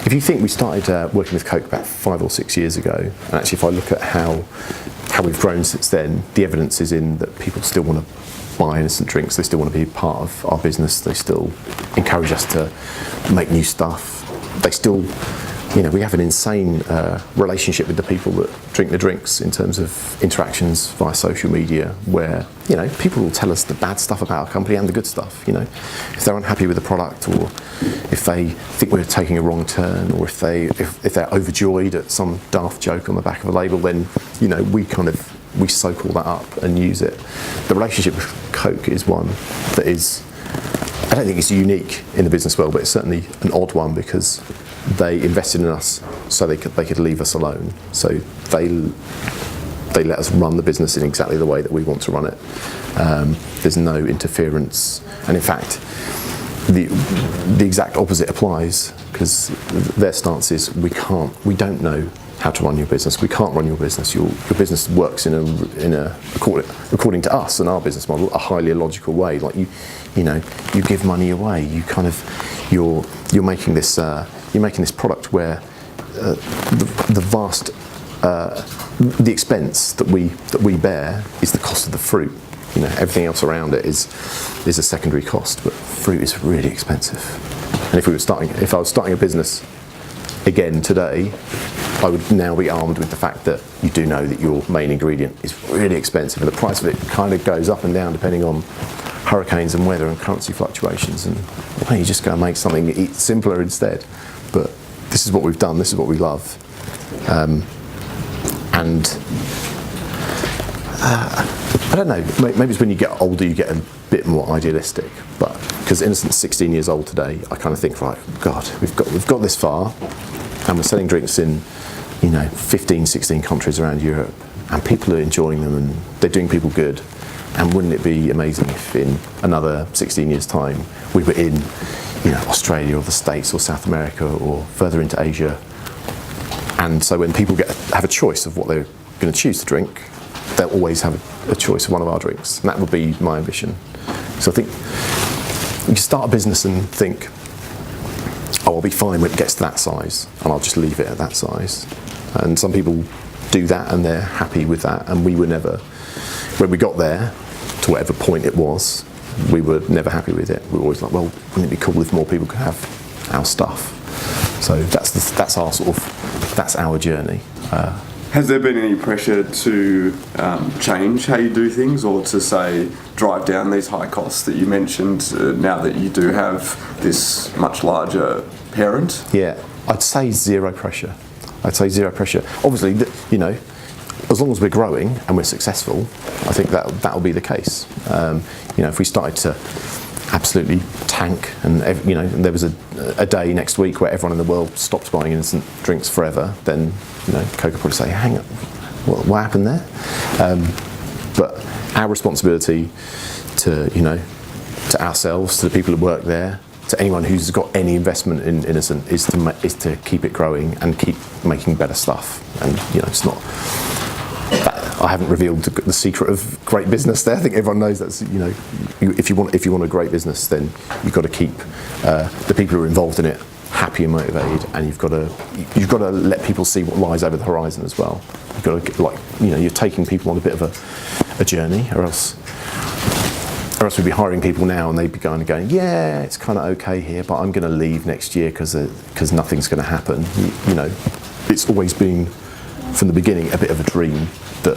if you think we started working with Coke about 5 or 6 years ago, and actually if I look at how we've grown since then, the evidence is in that people still want to buy innocent drinks, they still want to be part of our business, they still encourage us to make new stuff, they still, we have an insane relationship with the people that drink the drinks in terms of interactions via social media, where people will tell us the bad stuff about our company and the good stuff. If they're unhappy with the product, or if they think we're taking a wrong turn, or if they're overjoyed at some daft joke on the back of a label, then we soak all that up and use it. The relationship with Coke is one that is, I don't think it's unique in the business world, but it's certainly an odd one, because they invested in us so they could leave us alone. So they let us run the business in exactly the way that we want to run it. There's no interference, and in fact, the exact opposite applies, because their stance is we don't know how to run your business. We can't run your business. Your business works in a according to us and our business model, a highly illogical way. Like you give money away. You're making this product where the expense that we bear is the cost of the fruit. Everything else around it is a secondary cost, but fruit is really expensive. And if I was starting a business again today, I would now be armed with the fact that you do know that your main ingredient is really expensive, and the price of it kind of goes up and down depending on hurricanes and weather and currency fluctuations, and you just go and make something simpler instead. But this is what we've done, this is what we love. I don't know, maybe it's when you get older you get a bit more idealistic, but because Innocent's 16 years old today, I kind of think, right, God, we've got this far, and we're selling drinks in 15, 16 countries around Europe, and people are enjoying them and they're doing people good. And wouldn't it be amazing if in another 16 years' time we were in Australia or the States or South America or further into Asia? And so when people have a choice of what they're going to choose to drink, they'll always have a choice of one of our drinks, and that would be my ambition. So I think you can start a business and think, oh, I'll be fine when it gets to that size, and I'll just leave it at that size. And some people do that and they're happy with that, and we were never, when we got there, to whatever point it was, we were never happy with it. We were always like, well, wouldn't it be cool if more people could have our stuff? So that's our journey. Has there been any pressure to change how you do things, or to say drive down these high costs that you mentioned now that you do have this much larger parent? Yeah, I'd say zero pressure. Obviously, as long as we're growing and we're successful, I think that'll be the case. If we started to absolutely tank, and there was a day next week where everyone in the world stopped buying innocent drinks forever, then Coke would probably say, hang on, what happened there? But our responsibility to ourselves, to the people who work there, to anyone who's got any investment in Innocent, is to keep it growing and keep making better stuff. And it's not. I haven't revealed the secret of great business there. I think everyone knows that's if you want a great business, then you've got to keep the people who are involved in it happy and motivated, and you've got to let people see what lies over the horizon as well. You've got to you're taking people on a bit of a journey, or else we'd be hiring people now and they'd be going, yeah, it's kind of okay here, but I'm going to leave next year because nothing's going to happen. It's always been from the beginning a bit of a dream that,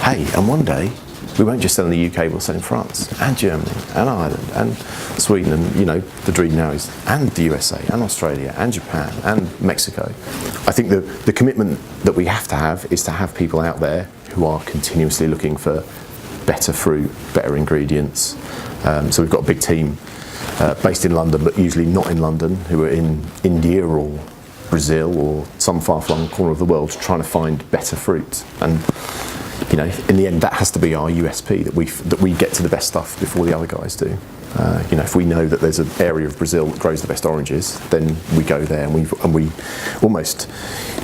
hey, and one day we won't just sell in the UK, we'll sell in France and Germany and Ireland and Sweden, and the dream now is, and the USA and Australia and Japan and Mexico. I think the commitment that we have to have is to have people out there who are continuously looking for better fruit, better ingredients. So we've got a big team based in London, but usually not in London, who are in India or Brazil or some far-flung corner of the world trying to find better fruit. And in the end, that has to be our USP, that we get to the best stuff before the other guys do. If we know that there's an area of Brazil that grows the best oranges, then we go there, and we almost,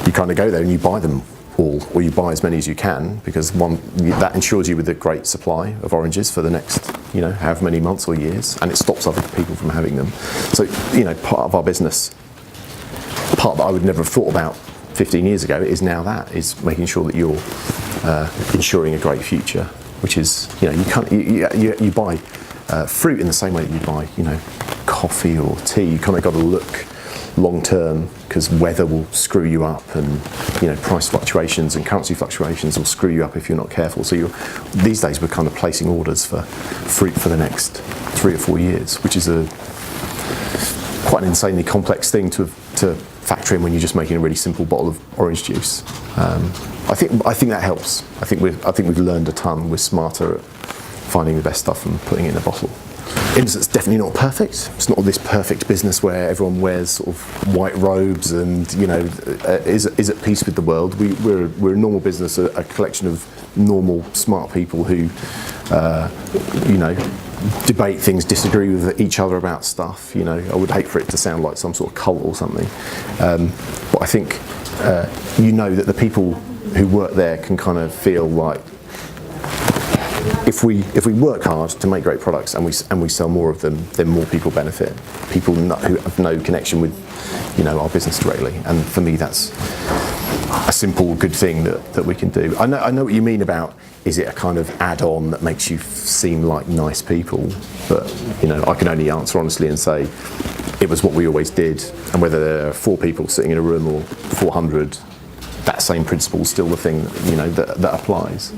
you kind of go there and you buy them all, or you buy as many as you can, because that ensures you with a great supply of oranges for the next however many months or years, and it stops other people from having them. So part of our business part that I would never have thought about 15 years ago is now that, is making sure that you're ensuring a great future, which is, you buy fruit in the same way that you buy, coffee or tea. You kind of got to look long term, because weather will screw you up, and price fluctuations and currency fluctuations will screw you up if you're not careful. So these days we're kind of placing orders for fruit for the next 3 or 4 years, which is quite an insanely complex thing to factor in when you're just making a really simple bottle of orange juice. I think that helps. I think we've learned a ton. We're smarter at finding the best stuff and putting it in a bottle. It's definitely not perfect. It's not this perfect business where everyone wears sort of white robes and is at peace with the world. We're a normal business, a collection of normal, smart people who debate things, disagree with each other about stuff. I would hate for it to sound like some sort of cult or something. But I think that the people who work there can kind of feel like, if we work hard to make great products and we sell more of them, then more people benefit. People who have no connection with our business directly, and for me that's a simple good thing that we can do. I know what you mean about, is it a kind of add-on that makes you seem like nice people? But I can only answer honestly and say it was what we always did, and whether there are 4 people sitting in a room or 400, that same principle is still the thing that applies.